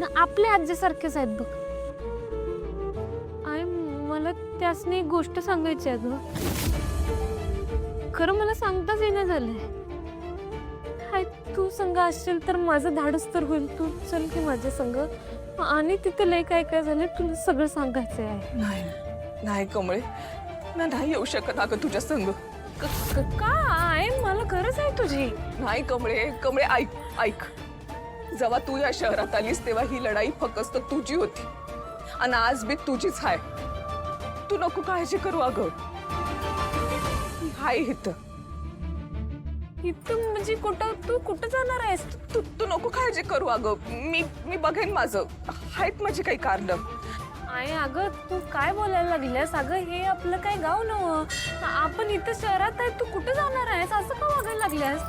ना आपल्या आजीसारखेच आहेत बघ. आई मला त्यासनी एक गोष्ट सांगायची आहे ग. खरं मला सांगताच येणं झालंय. हाय तू संग असशील तर माझं धाडस तर होईल. तू चल की माझ्या संग आणि तिथे लय काय काय झालं तुला सगळं सांगायचं आहे. नाही नाही कमळे, मी नाही येऊ शकत अगं तुझ्या संग. काय मला गरज आहे तुझी. नाही कमळे, कमळे ऐक ऐक. जेव्हा तू या शहरात आलीस तेव्हा ही लढाई फक्त तुझी होती आणि आज बी तुझीच आहे. तू नको काळजी करू अगं. मी हाय इथं. इथं म्हणजे तू कुठं जाणार आहेस. तू तू नको काळजी करू अगं. मी बघेन माझं. आहेत माझी काही कारण. आहे अगं तू काय बोलायला लागल्यास. अगं हे आपलं काय गाव नव्हं. आपण इथं शहरात आहे. तू कुठं जाणार आहेस असं का वागायला लागल्यास.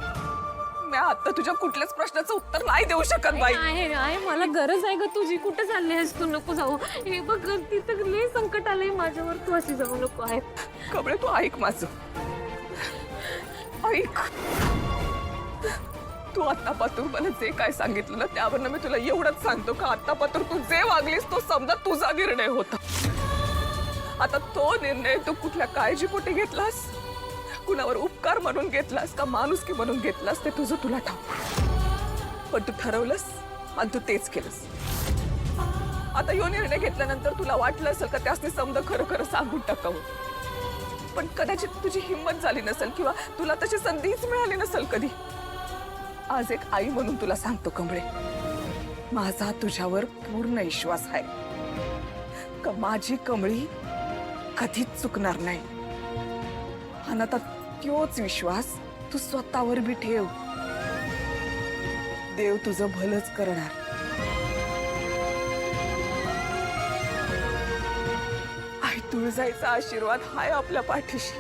मी आता तुझ्या कुठल्याच प्रश्नाचं उत्तर नाही देऊ शकत बाई. आहे मला गरज आहे ग तुझी. कुठे चालली आहेस तू. नको जाऊ. हे बघ तिथं लय संकट आलंय माझ्यावर. तू अशी जाऊ नको. आहे कमळे तू ऐक माझं. ऐक. तू आत्तापासून मला जे काय सांगितलं ना त्यावरनं मी तुला एवढंच सांगतो का आत्तापासून तू जे वागलीस तो समजा तुझा निर्णय होता. आता तो निर्णय तू कुठल्या काळजीपोटी घेतलास, कुणावर उपकार म्हणून घेतलास का माणुसकी म्हणून घेतलास ते तुझं तुला ठाऊक. पण तू ठरवलंस आणि तू तेच केलंस. आता यो निर्णय घेतल्यानंतर तुला वाटलं असेल का त्यासनी समजा खरं खरं सांगून टाकावं. पण कदाचित तुझी हिंमत झाली नसेल किंवा तुला तशी संधीच मिळाली नसेल कधी. आज एक आई म्हणून तुला सांगतो कमळे, माझा तुझ्यावर पूर्ण विश्वास आहे का माझी कमळी कधीच चुकणार नाही. आणि आता तोच विश्वास तू स्वतःवर बी ठेव. देव तुझं भलंच करणार. आई तुळजाईचा आशीर्वाद हाय आपल्या पाठीशी.